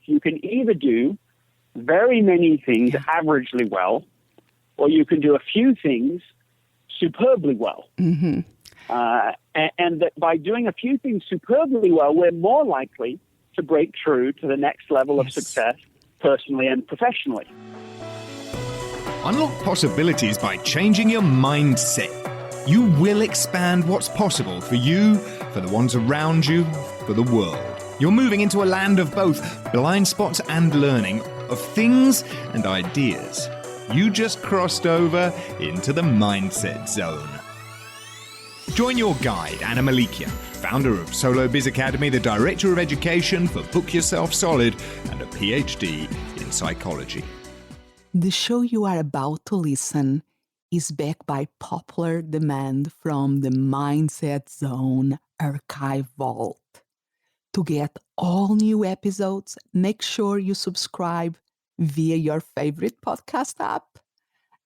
You can either do very many things averagely well, or you can do a few things superbly well. Mm-hmm. And that by doing a few things superbly well, we're more likely to break through to the next level of success, personally and professionally. Unlock possibilities by changing your mindset. You will expand what's possible for you, for the ones around you, for the world. You're moving into a land of both blind spots and learning, of things and ideas. You just crossed over into the mindset zone. Join your guide, Anna Melikian, founder of Solo Biz Academy, the director of education for Book Yourself Solid, and a PhD in psychology. The show you are about to listen is backed by popular demand from the Mindset Zone archive vault. To get all new episodes, make sure you subscribe via your favorite podcast app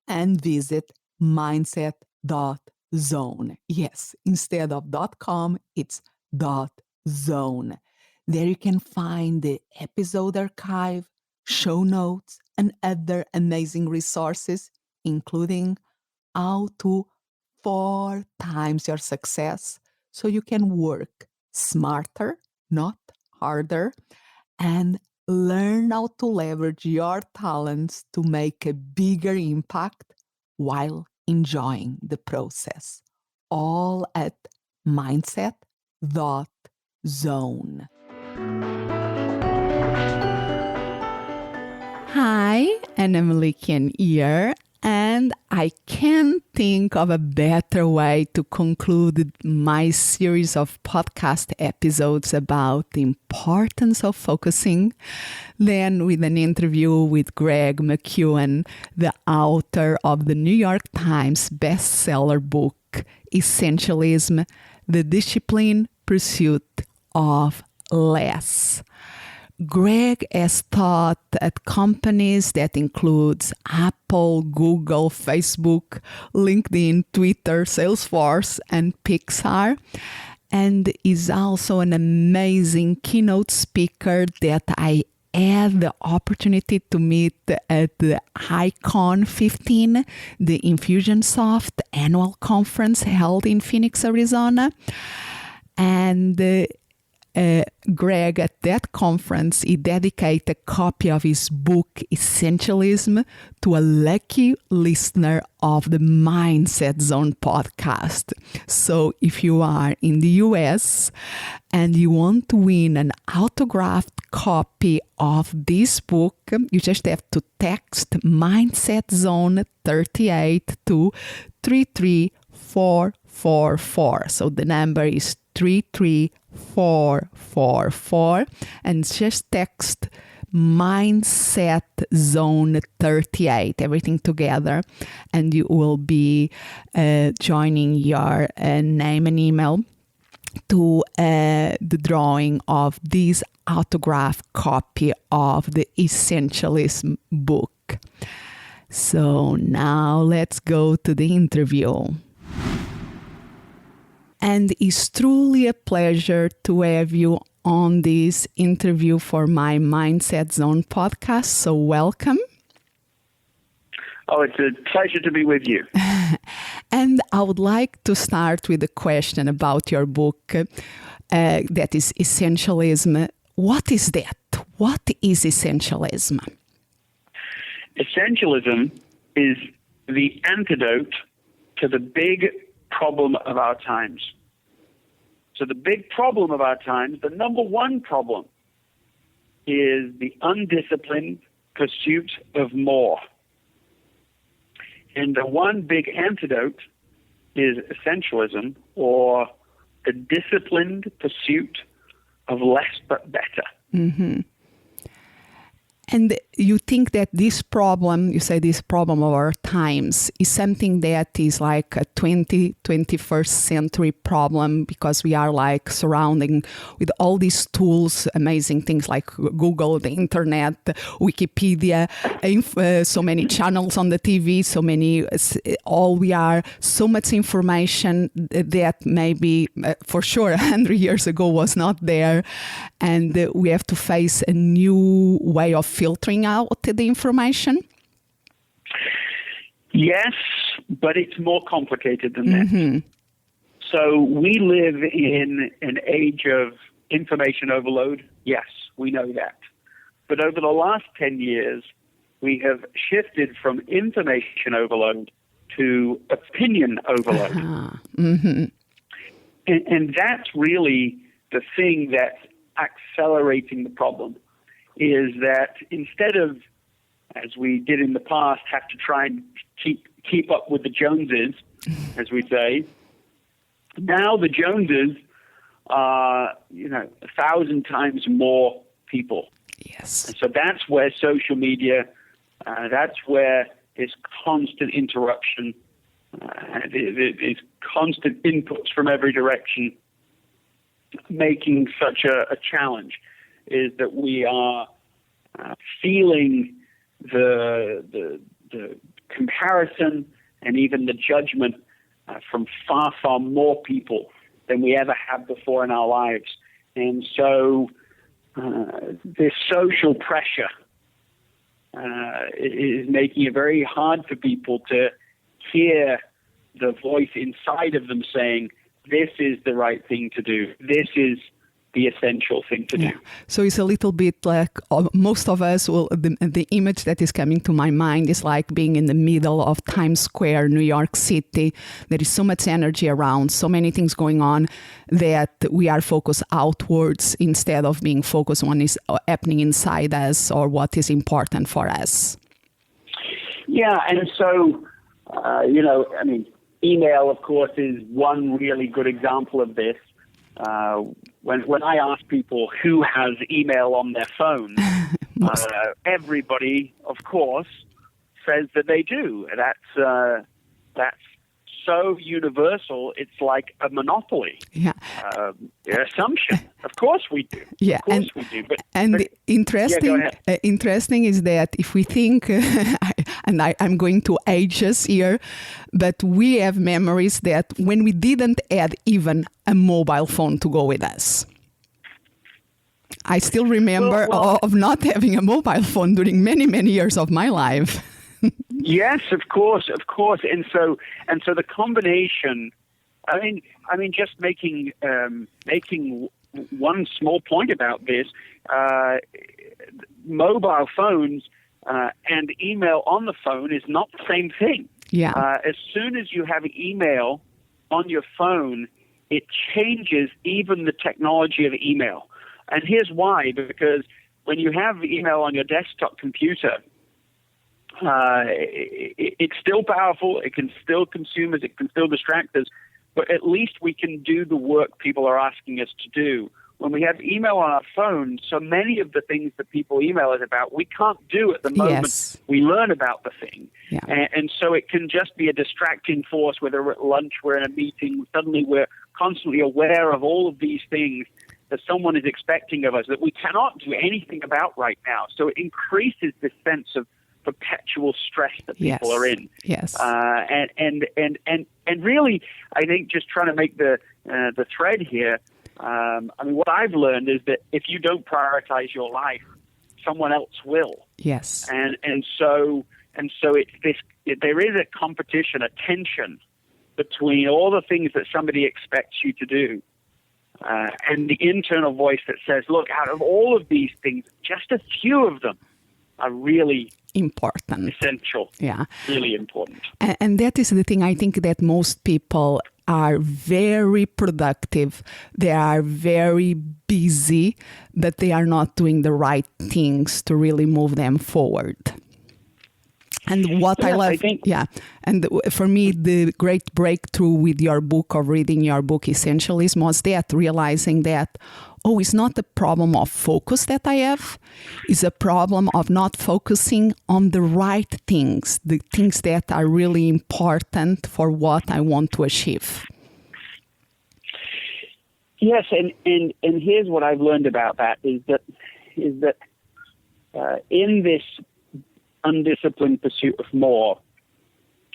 and visit mindset.zone. Yes, instead of .com, it's .zone. There you can find the episode archive, show notes, and other amazing resources, including how to 4 times your success so you can work smarter, not harder, and learn how to leverage your talents to make a bigger impact while enjoying the process. All at mindset.zone. Hi, Anna Melikian here, and I can't think of a better way to conclude my series of podcast episodes about the importance of focusing than with an interview with Greg McKeown, the author of the New York Times bestseller book, Essentialism, The Disciplined Pursuit of Less. Greg has taught at companies that includes Apple, Google, Facebook, LinkedIn, Twitter, Salesforce, and Pixar, and is also an amazing keynote speaker that I had the opportunity to meet at the ICON 15, the InfusionSoft Annual Conference held in Phoenix, Arizona. And Greg, at that conference, he dedicated a copy of his book, Essentialism, to a lucky listener of the Mindset Zone podcast. So if you are in the US and you want to win an autographed copy of this book, you just have to text Mindset Zone 38 to 33444. So the number is 33444, and just text Mindset Zone 38, everything together, and you will be joining your name and email to the drawing of this autographed copy of the Essentialism book. So now let's go to the interview. And it's truly a pleasure to have you on this interview for my Mindset Zone podcast. So welcome. Oh, it's a pleasure to be with you. And I would like to start with a question about your book, that is Essentialism. What is that? What is Essentialism? Essentialism is the antidote to the big problem of our times. So the big problem of our times, the number one problem, is the undisciplined pursuit of more. And the one big antidote is essentialism, or the disciplined pursuit of less but better. Mm-hmm. And you think that this problem, you say this problem of our times, is something that is like a 21st century problem, because we are like surrounding with all these tools, amazing things like Google, the internet, Wikipedia, so many channels on the TV, we are so much information that maybe for sure 100 years ago was not there. And we have to face a new way of filtering out the information? Yes, but it's more complicated than that. So we live in an age of information overload. Yes, we know that. But over the last 10 years, we have shifted from information overload to opinion overload. And that's really the thing that's accelerating the problem, is that instead of, as we did in the past, have to try and keep up with the Joneses, as we say, now the Joneses are, 1,000 times more people. Yes. And so that's where social media, that's where this constant interruption, these constant inputs from every direction, making such a challenge, is that we are feeling the comparison and even the judgment from far, far more people than we ever have before in our lives. And so this social pressure is making it very hard for people to hear the voice inside of them saying, this is the right thing to do. This is the essential thing to do. So it's a little bit like most of us will, the image that is coming to my mind is like being in the middle of Times Square, New York City. There is so much energy around, so many things going on that we are focused outwards instead of being focused on what is happening inside us or what is important for us. Yeah, and so, email, of course, is one really good example of this. When I ask people who has email on their phone, everybody, of course, says that they do. That's so universal, it's like a monopoly. Yeah. Assumption. Of course we do. Yeah. Of course we do. But interesting is that if we think, and I'm going to age us here, but we have memories that when we didn't add even a mobile phone to go with us. I still remember of not having a mobile phone during many, many years of my life. Yes, of course, and so the combination. I mean, just making one small point about this: mobile phones and email on the phone is not the same thing. Yeah. As soon as you have email on your phone, it changes even the technology of email. And here's why: because when you have email on your desktop computer, it's still powerful, it can still consume us, it can still distract us, but at least we can do the work people are asking us to do. When we have email on our phone, so many of the things that people email us about, we can't do at the moment we learn about the thing. Yeah. And so it can just be a distracting force, whether we're at lunch, we're in a meeting, suddenly we're constantly aware of all of these things that someone is expecting of us that we cannot do anything about right now. So it increases this sense of perpetual stress that people are in. Yes. And really, I think just trying to make the thread here, what I've learned is that if you don't prioritize your life, someone else will. Yes. And so it's this. There is a competition, a tension between all the things that somebody expects you to do, and the internal voice that says, "Look, out of all of these things, just a few of them are really important, essential, really important." And that is the thing. I think that most people are very productive. They are very busy, but they are not doing the right things to really move them forward. And what I love, and for me, the great breakthrough with your book, or reading your book, Essentialism, was that, realizing that, it's not the problem of focus that I have, it's a problem of not focusing on the right things, the things that are really important for what I want to achieve. Yes, and here's what I've learned about that is that in this undisciplined pursuit of more,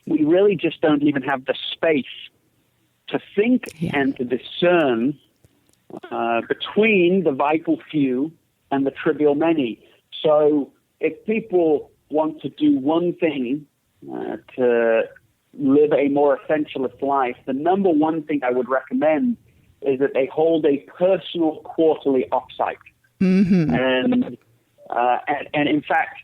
we really just don't even have the space to think and to discern between the vital few and the trivial many. So if people want to do one thing to live a more essentialist life, the number one thing I would recommend is that they hold a personal quarterly offsite. Mm-hmm. And in fact,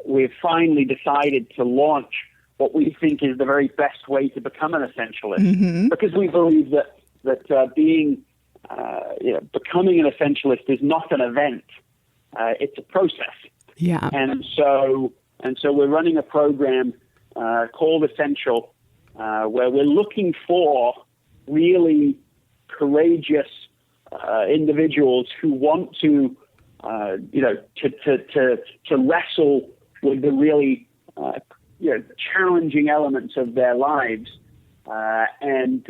we've finally decided to launch what we think is the very best way to become an essentialist, mm-hmm. because we believe that becoming an essentialist is not an event; it's a process. Yeah. And so we're running a program called Essential, where we're looking for really courageous individuals who want to wrestle with the really challenging elements of their lives, and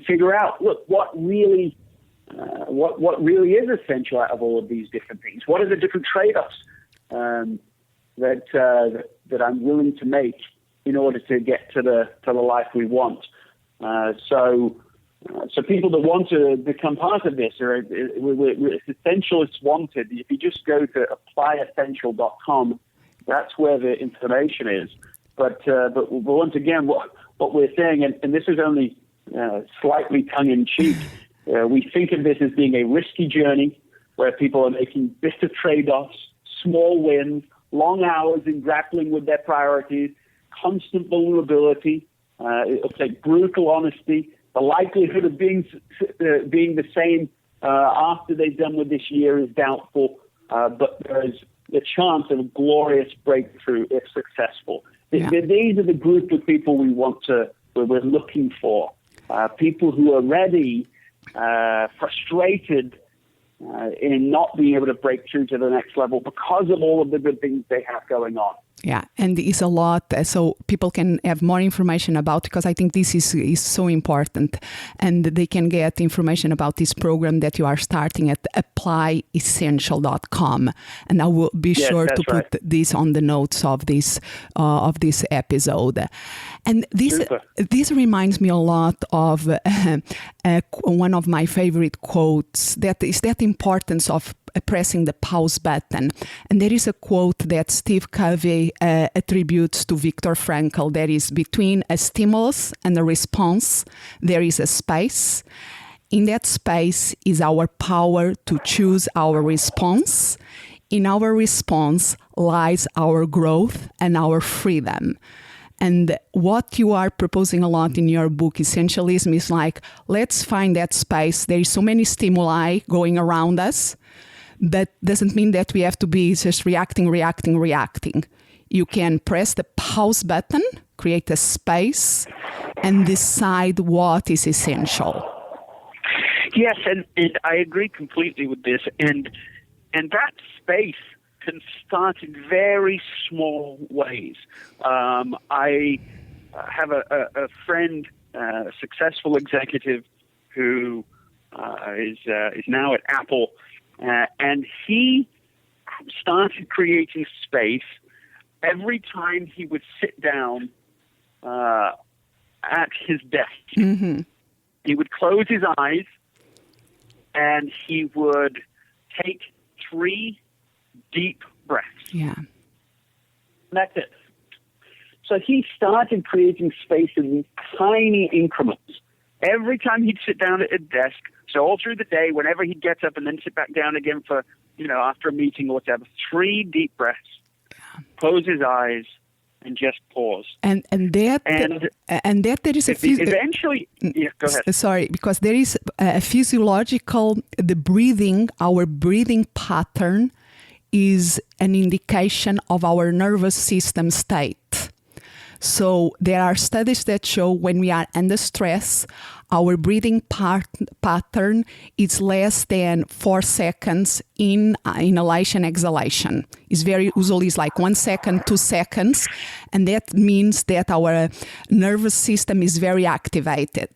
figure out, look, what really is essential out of all of these different things. What are the different trade-offs that I'm willing to make in order to get to the life we want? So people that want to become part of this, it's Essentialists Wanted. If you just go to applyessential.com, that's where the information is. But once again, what we're saying, and this is only slightly tongue-in-cheek, we think of this as being a risky journey where people are making bitter trade-offs, small wins, long hours in grappling with their priorities, constant vulnerability. It'll take brutal honesty. The likelihood of being the same after they've done with this year is doubtful, but there's the chance of a glorious breakthrough if successful. Yeah. These are the group of people we're looking for. People who are ready, frustrated in not being able to break through to the next level because of all of the good things they have going on. Yeah, and it's a lot, so people can have more information about, because I think this is so important, and they can get information about this program that you are starting at applyessential.com, and I will be sure to put this on the notes of this episode. And this reminds me a lot of one of my favorite quotes, that is that importance of pressing the pause button. And there is a quote that Steve Covey attributes to Viktor Frankl. There is, between a stimulus and a response, there is a space. In that space is our power to choose our response. In our response lies our growth and our freedom. And what you are proposing a lot in your book, Essentialism, is like, let's find that space. There is so many stimuli going around us. That doesn't mean that we have to be just reacting. You can press the pause button, create a space, and decide what is essential. Yes, and I agree completely with this. And that space can start in very small ways. I have a friend, a successful executive, who is now at Apple. And he started creating space every time he would sit down at his desk. Mm-hmm. He would close his eyes and he would take 3 deep breaths. Yeah. That's it. So he started creating space in these tiny increments. Every time he'd sit down at a desk, so all through the day, whenever he'd get up and then sit back down again for, after a meeting or whatever, 3 deep breaths, close his eyes, and just pause. And that there is eventually. Yeah, go ahead. Sorry, because there is a physiological, our breathing pattern is an indication of our nervous system state. So there are studies that show when we are under stress, our breathing pattern is less than 4 seconds in inhalation, exhalation. It's very usually it's like 1 second, 2 seconds, and that means that our nervous system is very activated.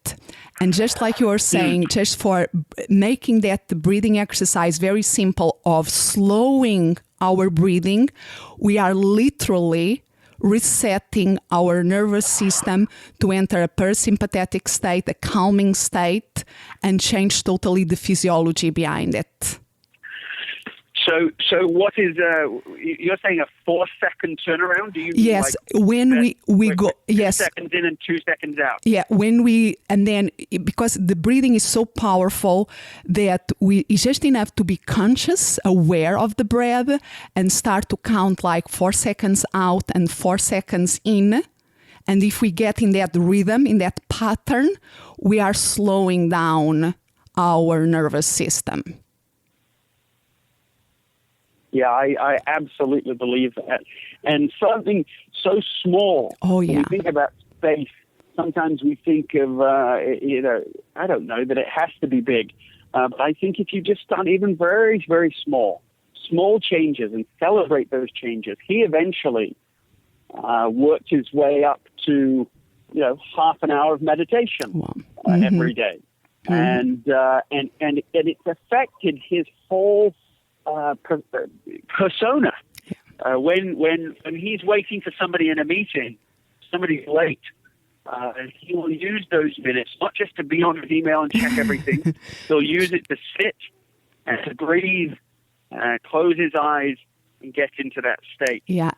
And just like you were saying, just for making that breathing exercise very simple of slowing our breathing, we are literally resetting our nervous system to enter a parasympathetic state, a calming state, and change totally the physiology behind it. So what is you're saying a 4-second turnaround? Do you yes, mean when we go 2 seconds in and 2 seconds out? Yeah, and then because the breathing is so powerful that we just enough to be conscious, aware of the breath, and start to count like 4 seconds out and 4 seconds in. And if we get in that rhythm, in that pattern, we are slowing down our nervous system. Yeah, I absolutely believe that. And something so small. Oh, yeah. When we think about space, sometimes we think of, I don't know, that it has to be big. But I think if you just start even very, very small changes and celebrate those changes, he eventually worked his way up to, half an hour of meditation every day. And it's affected his whole persona. When he's waiting for somebody in a meeting, somebody's late, he will use those minutes not just to be on his email and check everything. He'll use it to sit and to breathe, close his eyes, and get into that state. Yeah,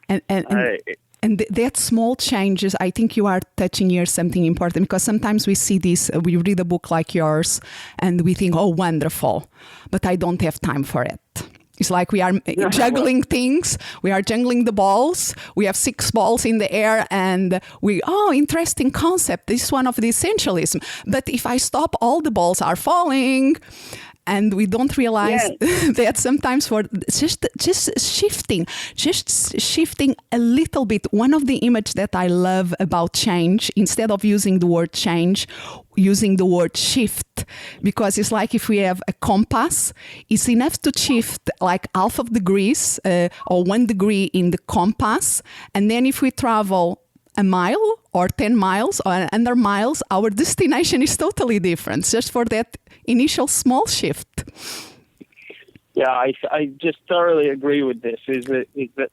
and that small changes, I think you are touching here something important, because sometimes we see this, we read a book like yours, and we think, oh, wonderful, but I don't have time for it. It's like we are juggling things. We are juggling the balls. We have 6 balls in the air, and interesting concept. This is one of the essentialism. But if I stop, all the balls are falling. And we don't realize that sometimes for just shifting a little bit. One of the images that I love about change, instead of using the word change, using the word shift, because it's like if we have a compass, it's enough to shift like half of degrees or 1 degree in the compass. And then if we travel a mile or 10 miles or 100 miles, our destination is totally different, just for that initial small shift. Yeah, I just thoroughly agree with this. Is that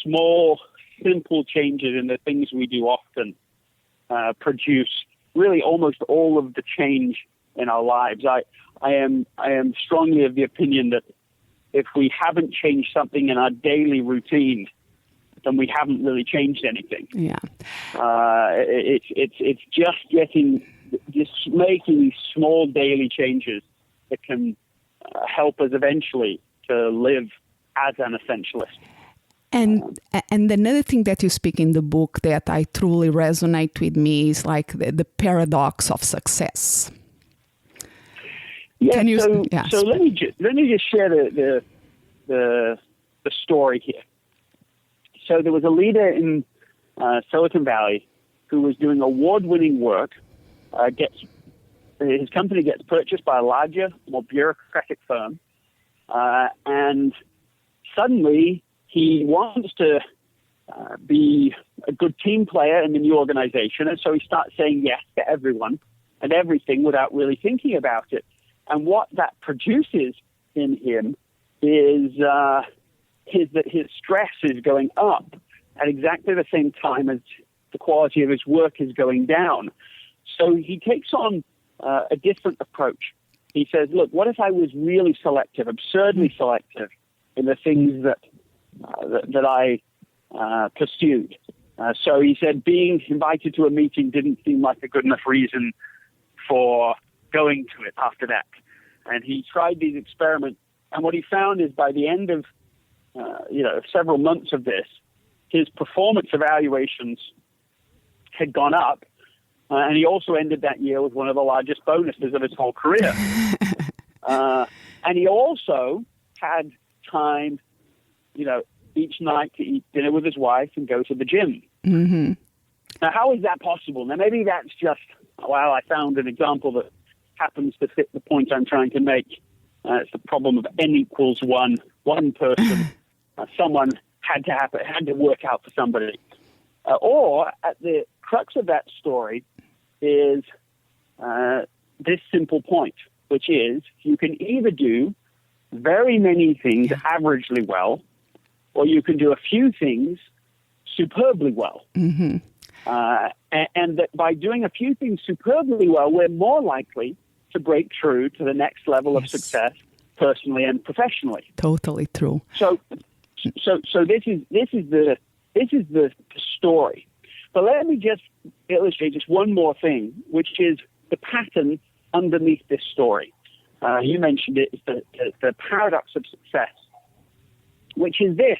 small, simple changes in the things we do often produce really almost all of the change in our lives. I am strongly of the opinion that if we haven't changed something in our daily routine, then we haven't really changed anything. Yeah, it's just making these small daily changes that can help us eventually to live as an essentialist. And another thing that you speak in the book that I truly resonate with me is like the paradox of success. Yeah. So let me just share the story here. So there was a leader in Silicon Valley who was doing award-winning work. His company gets purchased by a larger, more bureaucratic firm, and suddenly he wants to be a good team player in the new organization, and so he starts saying yes to everyone and everything without really thinking about it. And what that produces in him is that his stress is going up at exactly the same time as the quality of his work is going down. So he takes on a different approach. He says, look, what if I was really selective, absurdly selective in the things that I pursued? So he said being invited to a meeting didn't seem like a good enough reason for going to it after that. And he tried these experiments. And what he found is by the end of several months of this, his performance evaluations had gone up. And he also ended that year with one of the largest bonuses of his whole career. And he also had time, each night to eat dinner with his wife and go to the gym. Mm-hmm. Now, how is that possible? Now, maybe that's just, I found an example that happens to fit the point I'm trying to make. It's the problem of n equals 1. One person, someone had to work out for somebody. Or at the crux of that story is this simple point, which is you can either do very many things averagely well, or you can do a few things superbly well. Mm-hmm. And that by doing a few things superbly well, we're more likely to break through to the next level of success personally and professionally. Totally true. So this is the story. But let me just illustrate just one more thing, which is the pattern underneath this story. You mentioned it, the paradox of success, which is this: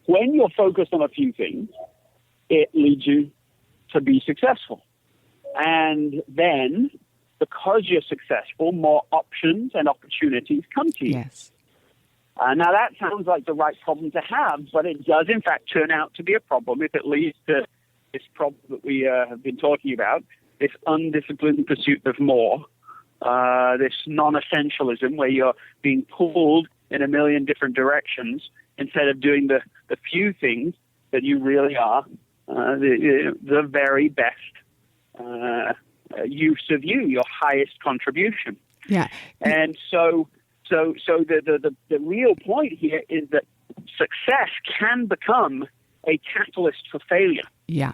when you're focused on a few things, it leads you to be successful, and then because you're successful, more options and opportunities come to you. Yes. Now, that sounds like the right problem to have, but it does, in fact, turn out to be a problem if it leads to this problem that we have been talking about, this undisciplined pursuit of more, this non-essentialism where you're being pulled in a million different directions instead of doing the few things that you really are the very best use of you, your highest contribution. Yeah. And so the real point here is that success can become a catalyst for failure. Yeah.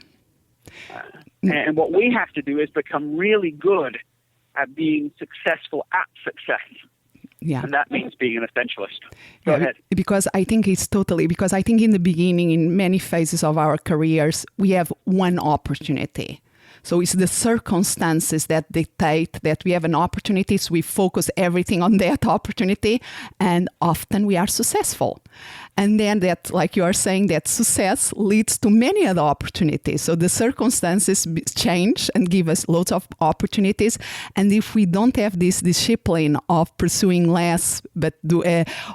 And what we have to do is become really good at being successful at success. Yeah. And that means being an essentialist. Go ahead. Because I think in the beginning, in many phases of our careers, we have one opportunity. So it's the circumstances that dictate that we have an opportunity. So we focus everything on that opportunity, and often we are successful. And then that, like you are saying, that success leads to many other opportunities. So the circumstances change and give us lots of opportunities. And if we don't have this discipline of pursuing less, but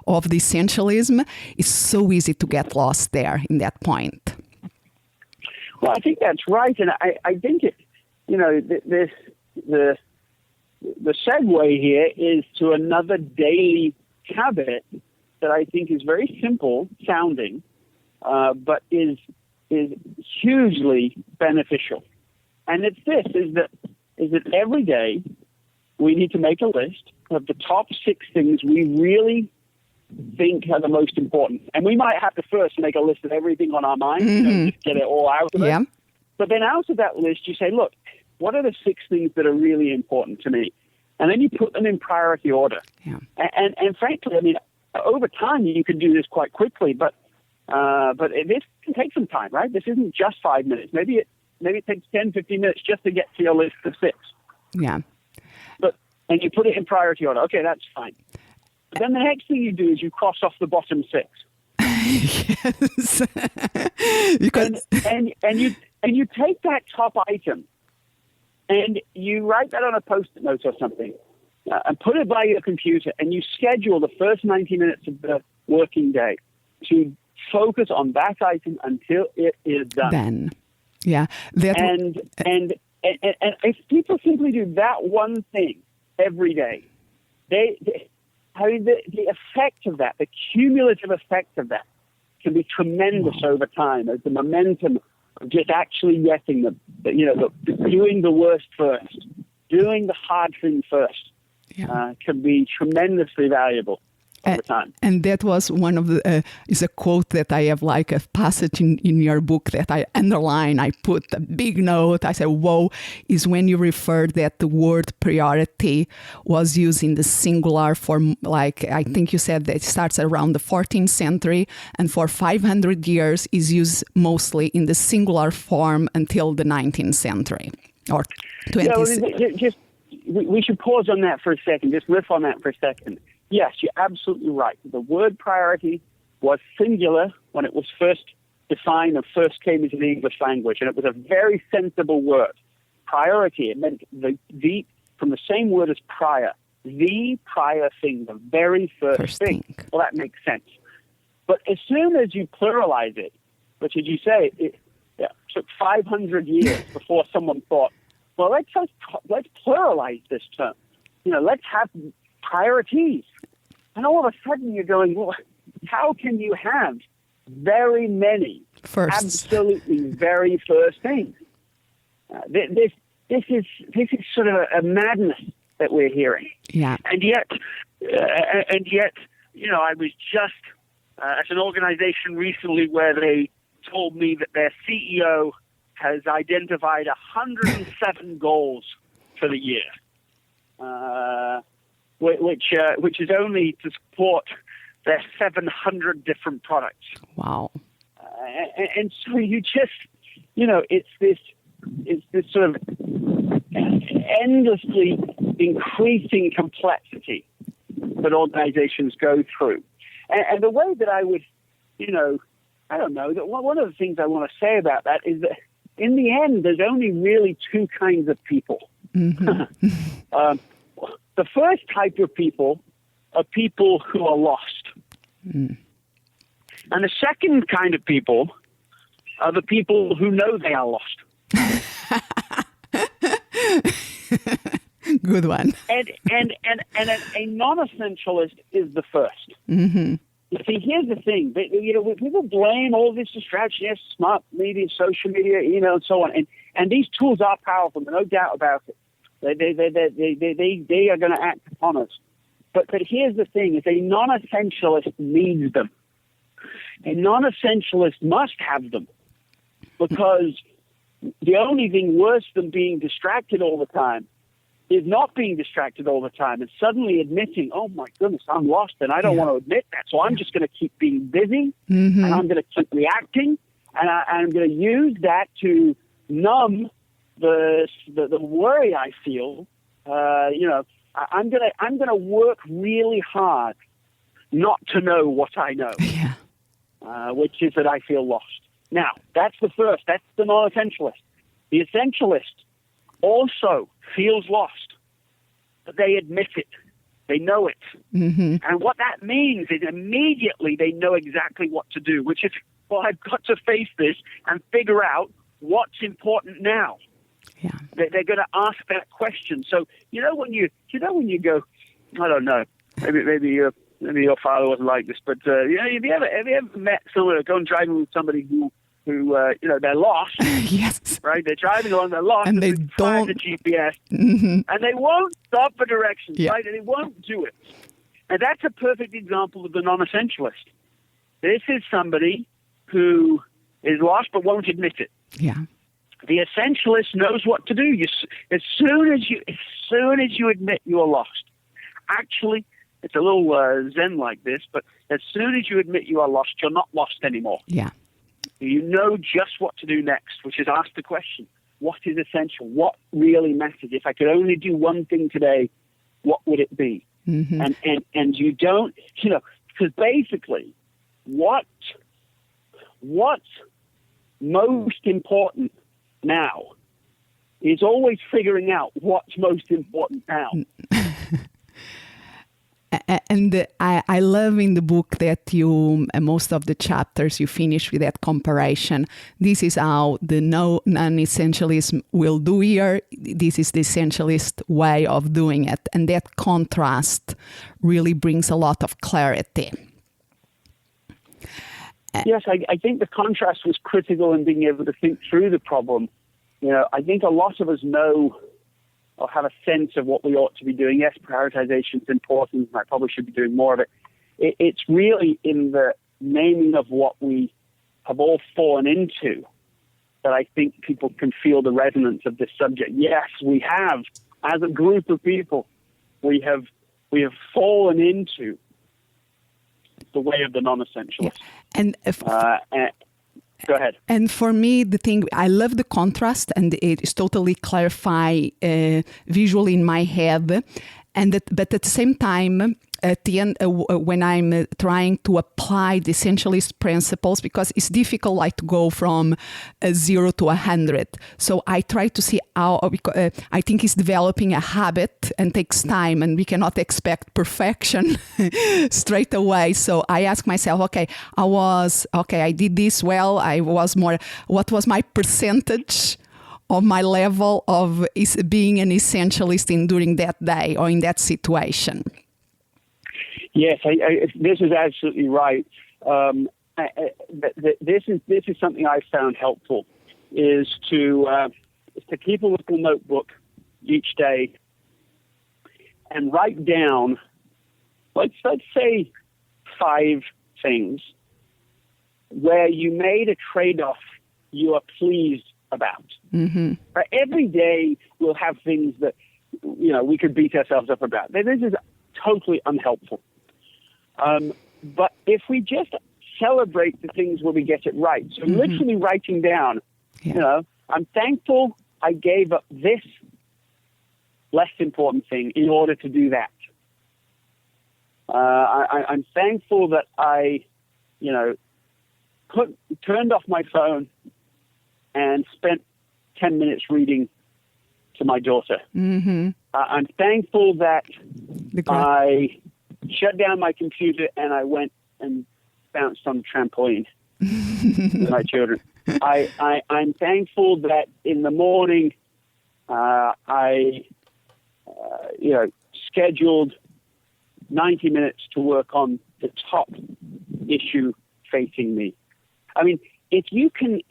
of the essentialism, it's so easy to get lost there in that point. Well, I think that's right, and I think it. The segue here is to another daily habit that I think is very simple sounding, but is hugely beneficial. And it's this: is that every day we need to make a list of the top 6 things we really think are the most important. And we might have to first make a list of everything on our mind, just get it all out of it. But then out of that list, you say, look, what are the 6 things that are really important to me? And then you put them in priority order. Yeah. And frankly, I mean, over time, you can do this quite quickly, but this can take some time, right? This isn't just 5 minutes. Maybe it takes 10, 15 minutes just to get to your list of 6. Yeah. And you put it in priority order. Okay, that's fine. But then the next thing you do is you cross off the bottom 6. Yes. Because and you take that top item and you write that on a Post-it note or something and put it by your computer, and you schedule the first 90 minutes of the working day to focus on that item until it is done. Then, yeah. And if people simply do that one thing every day, the effect of that, the cumulative effect of that, can be tremendous over time as the momentum of just actually getting doing the worst first, doing the hard thing first, can be tremendously valuable over time. And that was one of the, is a quote that I have, like a passage in your book that I underline, I put a big note, I said, whoa, is when you referred that the word priority was used in the singular for, like, I think you said that it starts around the 14th century, and for 500 years is used mostly in the singular form until the 19th century, or 20th. We should pause on that for a second, just riff on that for a second. Yes, you're absolutely right. The word priority was singular when it was first defined and first came into the English language, and it was a very sensible word. Priority, it meant the from the same word as prior, the prior thing, the very first thing. Well, that makes sense. But as soon as you pluralize it, which, as you say, it took 500 years before someone thought, well, let's pluralize this term. Let's have priorities. And all of a sudden you're going, well, how can you have very many absolutely very first things? This is sort of a madness that we're hearing. Yeah. And yet, I was just at an organization recently where they told me that their CEO has identified 107 goals for the year. which is only to support their 700 different products. Wow. And so you just, it's this sort of endlessly increasing complexity that organizations go through. And the way that I would, I don't know, that one of the things I want to say about that is that in the end, there's only really two kinds of people. Mm-hmm. The first type of people are people who are lost. Mm. And the second kind of people are the people who know they are lost. Good one. And a non-essentialist is the first. Mm-hmm. You see, here's the thing. People blame all this distraction, yes, smart media, social media, email, and so on. And these tools are powerful, no doubt about it. They are going to act upon us. But here's the thing: is a non-essentialist needs them. A non-essentialist must have them, because the only thing worse than being distracted all the time is not being distracted all the time and suddenly admitting, oh my goodness, I'm lost and I don't want to admit that. So I'm just going to keep being busy, and I'm going to keep reacting, and I'm going to use that to numb the worry I feel. I'm going to work really hard not to know what I know, which is that I feel lost. Now, that's the first. That's the non-essentialist. The essentialist also feels lost, but they admit it. They know it. Mm-hmm. And what that means is immediately they know exactly what to do, which is, well, I've got to face this and figure out what's important now. Yeah. They're going to ask that question. So, when you go, I don't know, maybe your father wasn't like this, but have you ever met someone, going driving with somebody who they're lost? Yes. Right? They're driving along, they're lost, and they don't the GPS, and they won't stop for directions, right? And they won't do it. And that's a perfect example of the non-essentialist. This is somebody who is lost but won't admit it. Yeah. The essentialist knows what to do. As soon as you admit you are lost, actually, it's a little Zen like this, but as soon as you admit you are lost, you're not lost anymore. Yeah. You know just what to do next, which is ask the question, what is essential? What really matters? If I could only do one thing today, what would it be? Mm-hmm. And you don't, because basically what's most important now is always figuring out what's most important now. And I love in the book that most of the chapters you finish with that comparison. This is how the non-essentialism will do here. This is the essentialist way of doing it. And that contrast really brings a lot of clarity. Yes, I think the contrast was critical in being able to think through the problem. I think a lot of us know or have a sense of what we ought to be doing. Yes, prioritization is important, and I probably should be doing more of it. It's really in the naming of what we have all fallen into that I think people can feel the resonance of this subject. Yes, we have, as a group of people, we have fallen into the way of the non-essentialist. Yeah. Go ahead. And for me, the thing, I love the contrast, and it is totally clarified visually in my head. But at the same time, at the end, when I'm trying to apply the essentialist principles, because it's difficult to go from 0 to 100. So I try to see how, because I think it's developing a habit and takes time, and we cannot expect perfection straight away. So I ask myself, I did this well. What was my percentage of my level of being an essentialist during that day or in that situation? Yes, this is absolutely right. This is something I found helpful, is to keep a little notebook each day and write down, let's say 5 things where you made a trade-off you are pleased about. Mm-hmm. Every day we'll have things that we could beat ourselves up about. This is totally unhelpful. But if we just celebrate the things where we get it right, so literally writing down, I'm thankful I gave up this less important thing in order to do that. I'm thankful that I, turned off my phone and spent 10 minutes reading to my daughter. I'm thankful that I shut down my computer and I went and bounced on the trampoline with my children. I'm thankful that in the morning I scheduled 90 minutes to work on the top issue facing me. I mean, if you can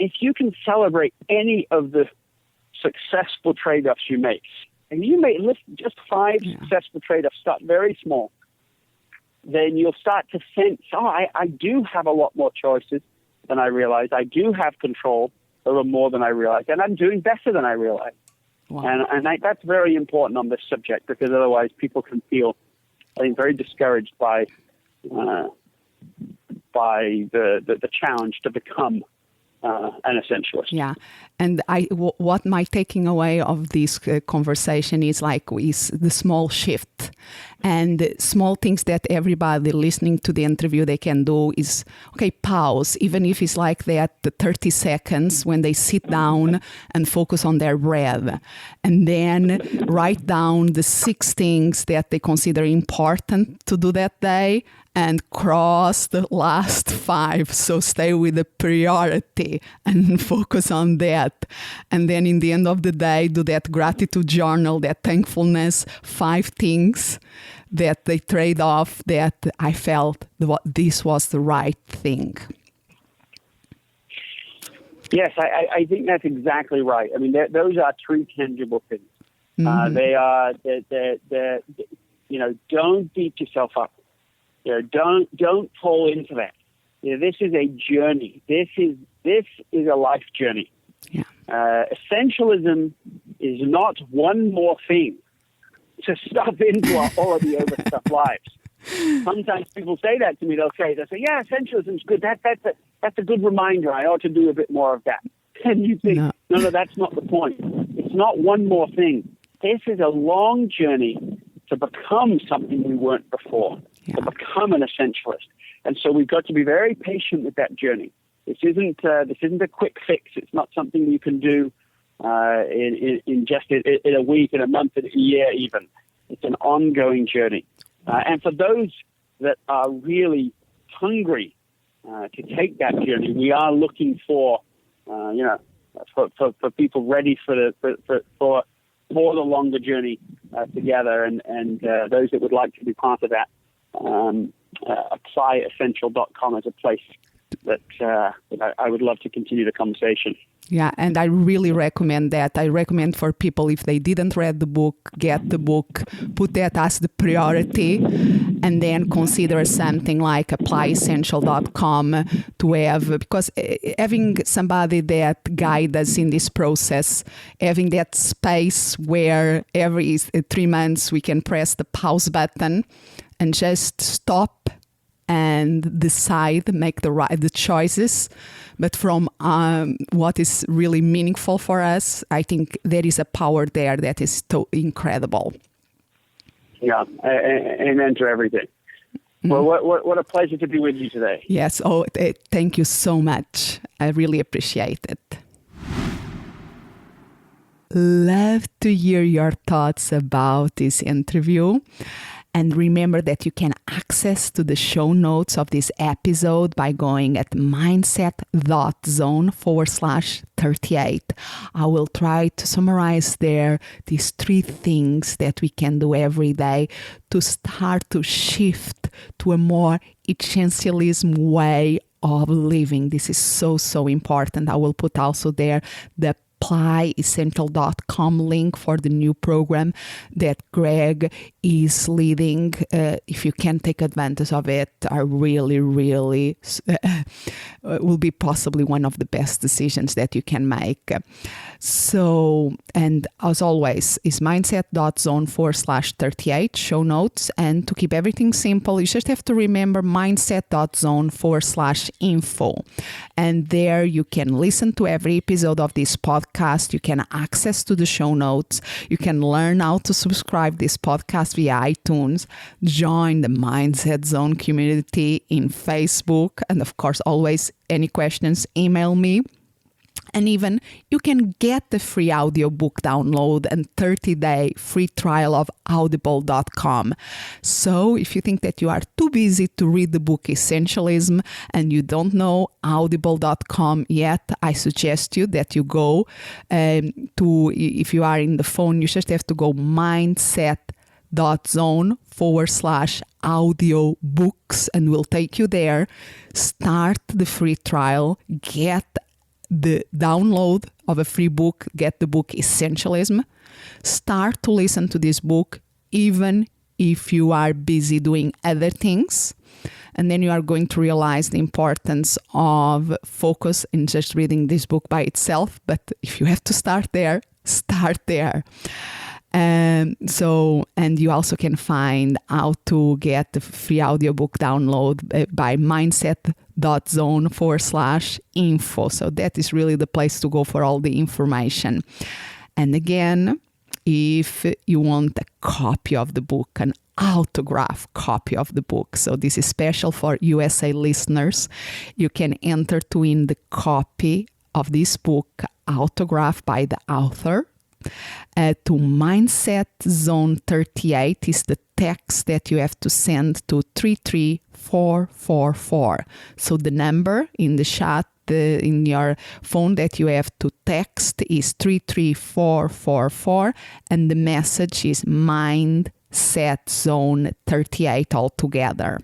celebrate any of the successful trade-offs you make, and you may list just 5 successful trade-offs, start very small, then you'll start to sense, I do have a lot more choices than I realized. I do have control over more than I realized, and I'm doing better than I realized. Wow. And that's very important on this subject, because otherwise people can feel, I think, very discouraged by the challenge to become an essentialist. Yeah, and what my taking away of this conversation is the small shift and small things that everybody listening to the interview they can do is, pause, even if it's like that 30 seconds when they sit down and focus on their breath, and then write down the 6 things that they consider important to do that day and cross the last 5. So stay with the priority and focus on that. And then in the end of the day, do that gratitude journal, that thankfulness, 5 things that they trade off that I felt this was the right thing. Yes, I think that's exactly right. I mean, those are 3 tangible things. They are, don't beat yourself up. Don't fall into that. This is a journey. This is a life journey. Yeah. Essentialism is not one more thing to stuff into all of the overstuffed lives. Sometimes people say that to me. They'll say, "Yeah, essentialism is good. That's a good reminder. I ought to do a bit more of that." And you think, no, that's not the point. It's not one more thing. This is a long journey to become something we weren't before. To become an essentialist. And so we've got to be very patient with that journey. This isn't a quick fix. It's not something you can do in a week, in a month, in a year even. It's an ongoing journey. And for those that are really hungry to take that journey, we are looking for people ready for the longer journey together, and those that would like to be part of that. ApplyEssential.com as a place that I would love to continue the conversation. Yeah, and I really recommend that. I recommend for people, if they didn't read the book, get the book, put that as the priority, and then consider something like ApplyEssential.com to have, because having somebody that guides us in this process, having that space where every 3 months we can press the pause button and just stop and decide, make the choices. But from what is really meaningful for us, I think there is a power there that is incredible. Yeah, amen to everything. Well, what a pleasure to be with you today. Yes, thank you so much. I really appreciate it. Love to hear your thoughts about this interview. And remember that you can access to the show notes of this episode by going at mindset.zone/38. I will try to summarize there these 3 things that we can do every day to start to shift to a more essentialism way of living. This is so important. I will put also there the applyessential.com link for the new program that Greg is leading. If you can take advantage of it, I really will be possibly one of the best decisions that you can make. So, and as always, is mindset.zone/38 show notes. And to keep everything simple, you just have to remember mindset.zone/info. And there you can listen to every episode of this podcast. You can access to the show notes. You can learn how to subscribe this podcast via iTunes. Join the Mindset Zone community in Facebook. And of course, always any questions, email me. And even you can get the free audiobook download and 30-day free trial of audible.com. So if you think that you are too busy to read the book Essentialism and you don't know audible.com yet, I suggest you that you go to, if you are in the phone, you just have to go mindset.zone/audiobooks and we'll take you there. Start the free trial, get the download of a free book, get the book Essentialism. Start to listen to this book even if you are busy doing other things. And then you are going to realize the importance of focus in just reading this book by itself. But if you have to start there, start there. And you also can find how to get the free audiobook download by mindset.zone/info. So that is really the place to go for all the information. And again, if you want a copy of the book, an autograph copy of the book, so this is special for USA listeners, you can enter to win the copy of this book autographed by the author. To Mindset Zone 38 is the text that you have to send to 33444. So the number in the chat in your phone that you have to text is 33444, and the message is Mindset Zone 38 altogether.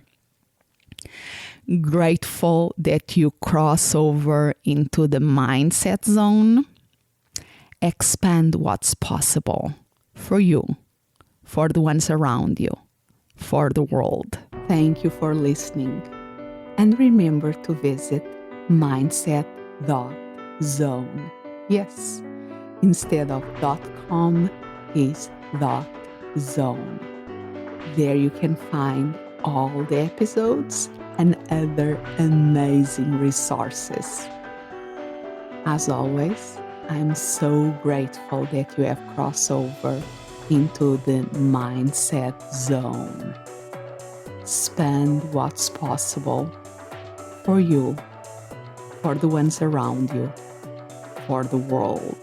Grateful that you cross over into the Mindset Zone. Expand what's possible for you, for the ones around you, for the world. Thank you for listening. And remember to visit mindset.zone. Yes, instead of .com is .zone. There you can find all the episodes and other amazing resources. As always, I'm so grateful that you have crossed over into the Mindset Zone. Expand what's possible for you, for the ones around you, for the world.